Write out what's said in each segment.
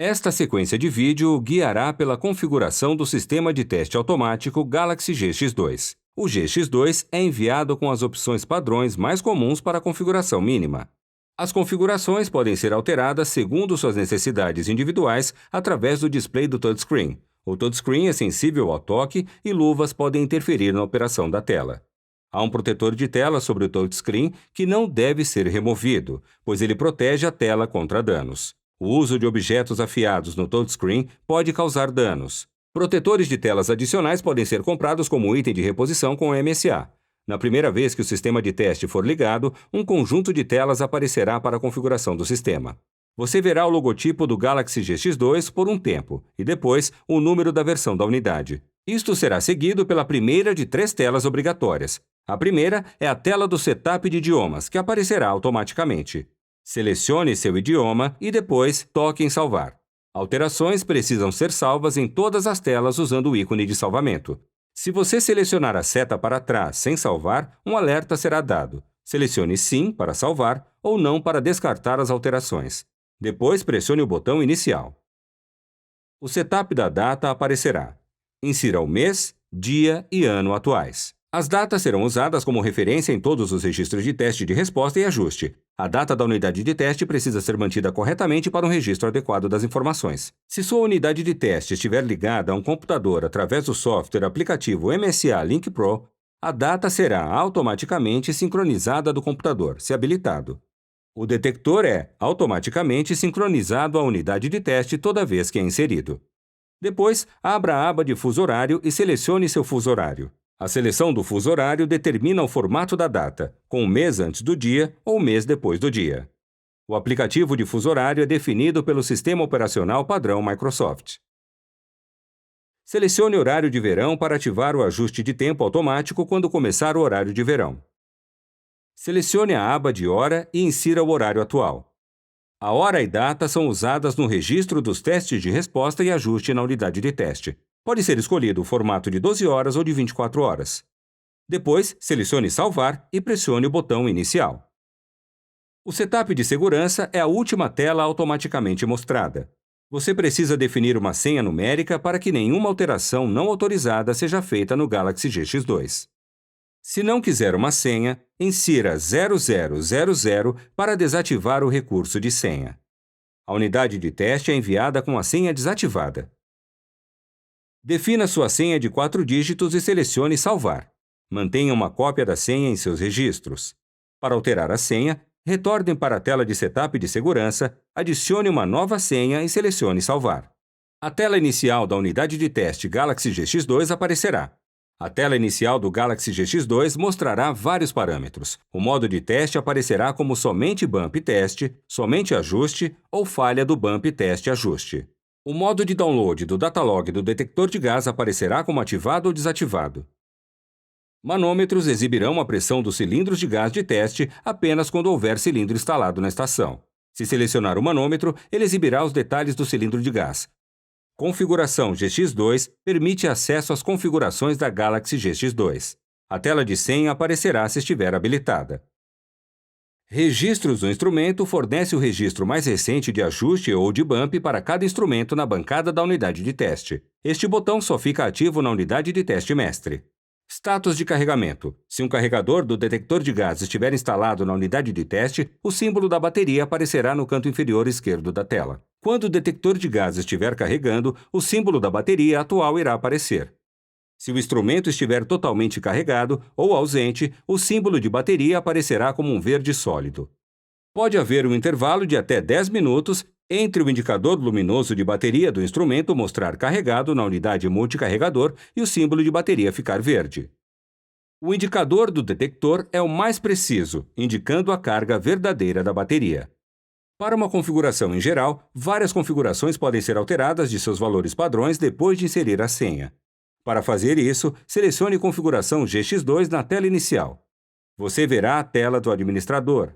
Esta sequência de vídeo o guiará pela configuração do sistema de teste automático Galaxy GX2. O GX2 é enviado com as opções padrões mais comuns para a configuração mínima. As configurações podem ser alteradas segundo suas necessidades individuais através do display do touchscreen. O touchscreen é sensível ao toque e luvas podem interferir na operação da tela. Há um protetor de tela sobre o touchscreen que não deve ser removido, pois ele protege a tela contra danos. O uso de objetos afiados no touchscreen pode causar danos. Protetores de telas adicionais podem ser comprados como item de reposição com o MSA. Na primeira vez que o sistema de teste for ligado, um conjunto de telas aparecerá para a configuração do sistema. Você verá o logotipo do Galaxy GX2 por um tempo, e depois o número da versão da unidade. Isto será seguido pela primeira de 3 telas obrigatórias. A primeira é a tela do setup de idiomas, que aparecerá automaticamente. Selecione seu idioma e depois toque em salvar. Alterações precisam ser salvas em todas as telas usando o ícone de salvamento. Se você selecionar a seta para trás sem salvar, um alerta será dado. Selecione Sim para salvar ou Não para descartar as alterações. Depois pressione o botão Inicial. O setup da data aparecerá. Insira o mês, dia e ano atuais. As datas serão usadas como referência em todos os registros de teste de resposta e ajuste. A data da unidade de teste precisa ser mantida corretamente para um registro adequado das informações. Se sua unidade de teste estiver ligada a um computador através do software aplicativo MSA Link Pro, a data será automaticamente sincronizada do computador, se habilitado. O detector é automaticamente sincronizado à unidade de teste toda vez que é inserido. Depois, abra a aba de fuso horário e selecione seu fuso horário. A seleção do fuso horário determina o formato da data, com o mês antes do dia ou o mês depois do dia. O aplicativo de fuso horário é definido pelo sistema operacional padrão Microsoft. Selecione horário de verão para ativar o ajuste de tempo automático quando começar o horário de verão. Selecione a aba de hora e insira o horário atual. A hora e data são usadas no registro dos testes de resposta e ajuste na unidade de teste. Pode ser escolhido o formato de 12 horas ou de 24 horas. Depois, selecione Salvar e pressione o botão Inicial. O setup de segurança é a última tela automaticamente mostrada. Você precisa definir uma senha numérica para que nenhuma alteração não autorizada seja feita no Galaxy GX2. Se não quiser uma senha, insira 0000 para desativar o recurso de senha. A unidade de teste é enviada com a senha desativada. Defina sua senha de 4 dígitos e selecione Salvar. Mantenha uma cópia da senha em seus registros. Para alterar a senha, retorne para a tela de setup de segurança, adicione uma nova senha e selecione Salvar. A tela inicial da unidade de teste Galaxy GX2 aparecerá. A tela inicial do Galaxy GX2 mostrará vários parâmetros. O modo de teste aparecerá como somente bump teste, somente ajuste ou falha do bump teste ajuste. O modo de download do datalog do detector de gás aparecerá como ativado ou desativado. Manômetros exibirão a pressão dos cilindros de gás de teste apenas quando houver cilindro instalado na estação. Se selecionar o manômetro, ele exibirá os detalhes do cilindro de gás. Configuração GX2 permite acesso às configurações da Galaxy GX2. A tela de senha aparecerá se estiver habilitada. Registros do instrumento fornece o registro mais recente de ajuste ou de bump para cada instrumento na bancada da unidade de teste. Este botão só fica ativo na unidade de teste mestre. Status de carregamento. Se um carregador do detector de gás estiver instalado na unidade de teste, o símbolo da bateria aparecerá no canto inferior esquerdo da tela. Quando o detector de gás estiver carregando, o símbolo da bateria atual irá aparecer. Se o instrumento estiver totalmente carregado ou ausente, o símbolo de bateria aparecerá como um verde sólido. Pode haver um intervalo de até 10 minutos entre o indicador luminoso de bateria do instrumento mostrar carregado na unidade multicarregador e o símbolo de bateria ficar verde. O indicador do detector é o mais preciso, indicando a carga verdadeira da bateria. Para uma configuração em geral, várias configurações podem ser alteradas de seus valores padrões depois de inserir a senha. Para fazer isso, selecione Configuração GX2 na tela inicial. Você verá a tela do administrador.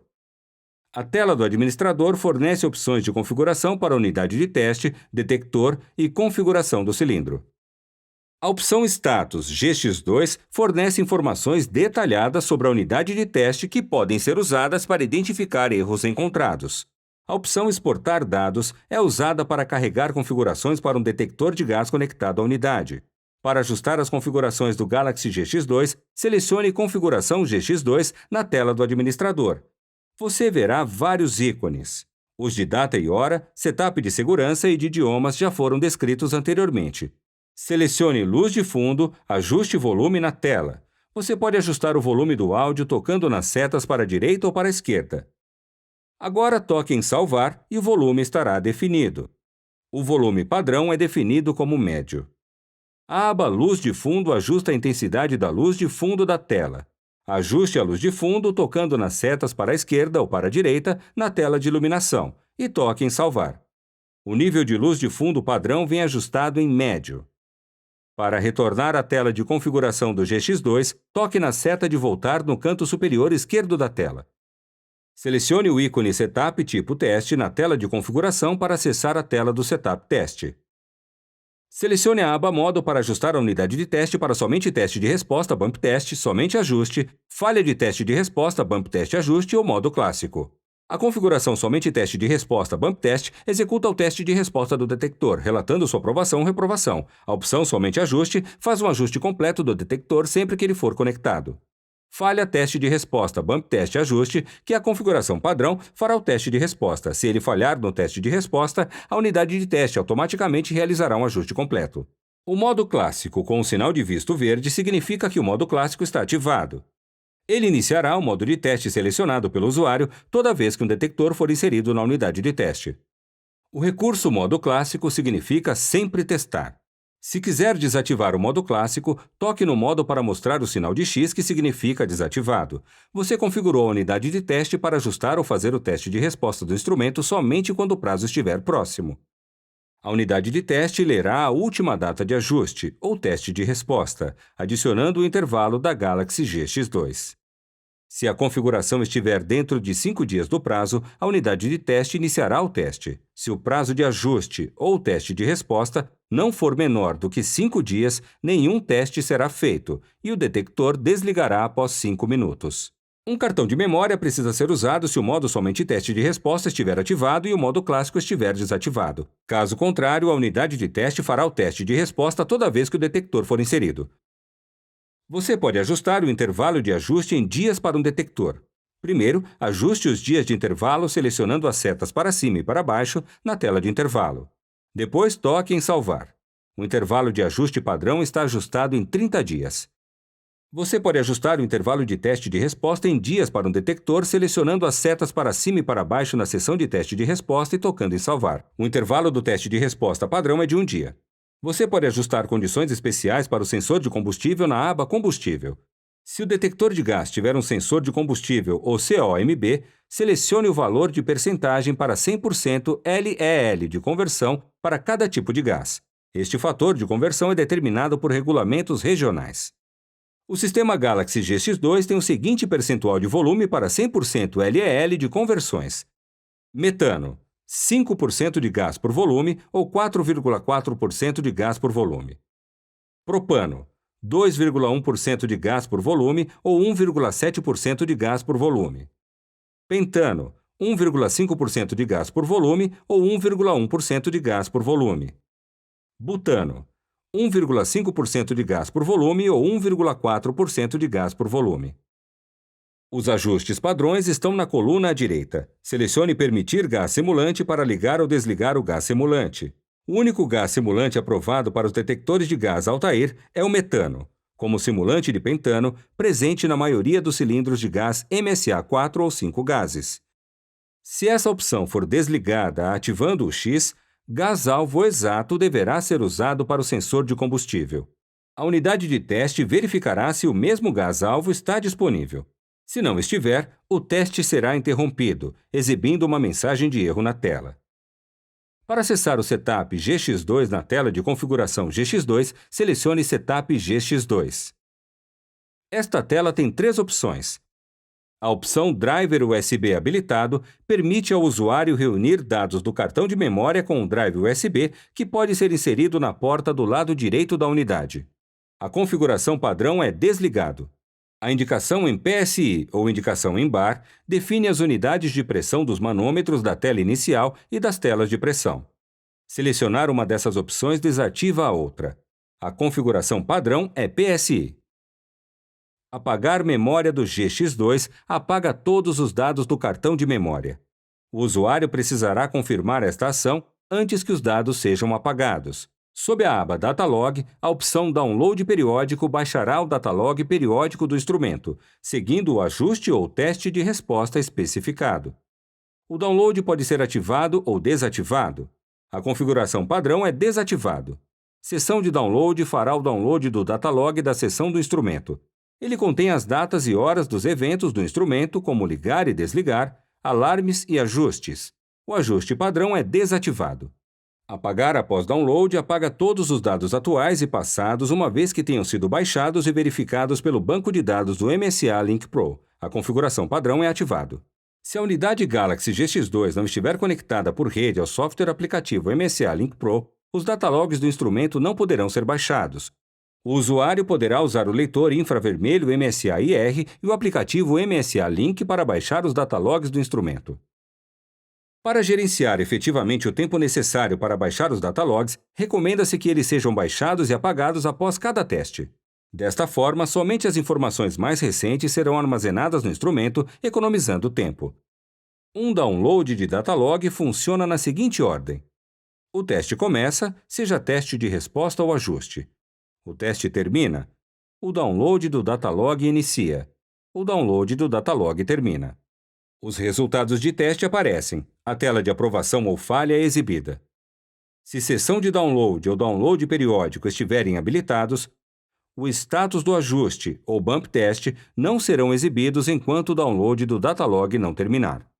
A tela do administrador fornece opções de configuração para a unidade de teste, detector e configuração do cilindro. A opção Status GX2 fornece informações detalhadas sobre a unidade de teste que podem ser usadas para identificar erros encontrados. A opção Exportar dados é usada para carregar configurações para um detector de gás conectado à unidade. Para ajustar as configurações do Galaxy GX2, selecione Configuração GX2 na tela do administrador. Você verá vários ícones. Os de data e hora, setup de segurança e de idiomas já foram descritos anteriormente. Selecione Luz de fundo, ajuste volume na tela. Você pode ajustar o volume do áudio tocando nas setas para a direita ou para a esquerda. Agora toque em Salvar e o volume estará definido. O volume padrão é definido como médio. A aba Luz de fundo ajusta a intensidade da luz de fundo da tela. Ajuste a luz de fundo tocando nas setas para a esquerda ou para a direita na tela de iluminação e toque em Salvar. O nível de luz de fundo padrão vem ajustado em médio. Para retornar à tela de configuração do GX2, toque na seta de voltar no canto superior esquerdo da tela. Selecione o ícone Setup tipo Teste na tela de configuração para acessar a tela do Setup Teste. Selecione a aba Modo para ajustar a unidade de teste para somente teste de resposta Bump Test, somente ajuste, falha de teste de resposta Bump Test Ajuste ou modo clássico. A configuração somente teste de resposta Bump Test executa o teste de resposta do detector, relatando sua aprovação ou reprovação. A opção somente ajuste faz um ajuste completo do detector sempre que ele for conectado. Falha teste de resposta Bump Test Ajuste, que a configuração padrão fará o teste de resposta. Se ele falhar no teste de resposta, a unidade de teste automaticamente realizará um ajuste completo. O modo clássico com o sinal de visto verde significa que o modo clássico está ativado. Ele iniciará o modo de teste selecionado pelo usuário toda vez que um detector for inserido na unidade de teste. O recurso modo clássico significa sempre testar. Se quiser desativar o modo clássico, toque no modo para mostrar o sinal de X, que significa desativado. Você configurou a unidade de teste para ajustar ou fazer o teste de resposta do instrumento somente quando o prazo estiver próximo. A unidade de teste lerá a última data de ajuste, ou teste de resposta, adicionando o intervalo da Galaxy GX2. Se a configuração estiver dentro de 5 dias do prazo, a unidade de teste iniciará o teste. Se o prazo de ajuste ou teste de resposta não for menor do que 5 dias, nenhum teste será feito e o detector desligará após 5 minutos. Um cartão de memória precisa ser usado se o modo somente teste de resposta estiver ativado e o modo clássico estiver desativado. Caso contrário, a unidade de teste fará o teste de resposta toda vez que o detector for inserido. Você pode ajustar o intervalo de ajuste em dias para um detector. Primeiro, ajuste os dias de intervalo selecionando as setas para cima e para baixo na tela de intervalo. Depois, toque em Salvar. O intervalo de ajuste padrão está ajustado em 30 dias. Você pode ajustar o intervalo de teste de resposta em dias para um detector selecionando as setas para cima e para baixo na seção de teste de resposta e tocando em Salvar. O intervalo do teste de resposta padrão é de 1 dia. Você pode ajustar condições especiais para o sensor de combustível na aba Combustível. Se o detector de gás tiver um sensor de combustível ou COMB, selecione o valor de percentagem para 100% LEL de conversão para cada tipo de gás. Este fator de conversão é determinado por regulamentos regionais. O sistema Galaxy GX2 tem o seguinte percentual de volume para 100% LEL de conversões. Metano, 5% de gás por volume ou 4,4% de gás por volume. Propano, 2,1% de gás por volume ou 1,7% de gás por volume. Pentano, 1,5% de gás por volume ou 1,1% de gás por volume. Butano, 1,5% de gás por volume ou 1,4% de gás por volume. Os ajustes padrões estão na coluna à direita. Selecione Permitir gás simulante para ligar ou desligar o gás simulante. O único gás simulante aprovado para os detectores de gás Altair é o metano, como simulante de pentano, presente na maioria dos cilindros de gás MSA 4 ou 5 gases. Se essa opção for desligada ativando o X, gás-alvo exato deverá ser usado para o sensor de combustível. A unidade de teste verificará se o mesmo gás-alvo está disponível. Se não estiver, o teste será interrompido, exibindo uma mensagem de erro na tela. Para acessar o Setup GX2 na tela de configuração GX2, selecione Setup GX2. Esta tela tem 3 opções. A opção Driver USB habilitado permite ao usuário reunir dados do cartão de memória com um drive USB que pode ser inserido na porta do lado direito da unidade. A configuração padrão é desligado. A indicação em PSI ou indicação em bar define as unidades de pressão dos manômetros da tela inicial e das telas de pressão. Selecionar uma dessas opções desativa a outra. A configuração padrão é PSI. Apagar memória do GX2 apaga todos os dados do cartão de memória. O usuário precisará confirmar esta ação antes que os dados sejam apagados. Sob a aba Datalog, a opção Download periódico baixará o datalog periódico do instrumento, seguindo o ajuste ou teste de resposta especificado. O download pode ser ativado ou desativado. A configuração padrão é desativado. Seção de download fará o download do datalog da seção do instrumento. Ele contém as datas e horas dos eventos do instrumento, como ligar e desligar, alarmes e ajustes. O ajuste padrão é desativado. Apagar após download apaga todos os dados atuais e passados uma vez que tenham sido baixados e verificados pelo banco de dados do MSA Link Pro. A configuração padrão é ativado. Se a unidade Galaxy GX2 não estiver conectada por rede ao software aplicativo MSA Link Pro, os datalogs do instrumento não poderão ser baixados. O usuário poderá usar o leitor infravermelho MSA-IR e o aplicativo MSA Link para baixar os datalogs do instrumento. Para gerenciar efetivamente o tempo necessário para baixar os datalogs, recomenda-se que eles sejam baixados e apagados após cada teste. Desta forma, somente as informações mais recentes serão armazenadas no instrumento, economizando tempo. Um download de datalog funciona na seguinte ordem. O teste começa, seja teste de resposta ou ajuste. O teste termina. O download do datalog inicia. O download do datalog termina. Os resultados de teste aparecem. A tela de aprovação ou falha é exibida. Se seção de download ou download periódico estiverem habilitados, o status do ajuste ou bump test não serão exibidos enquanto o download do datalog não terminar.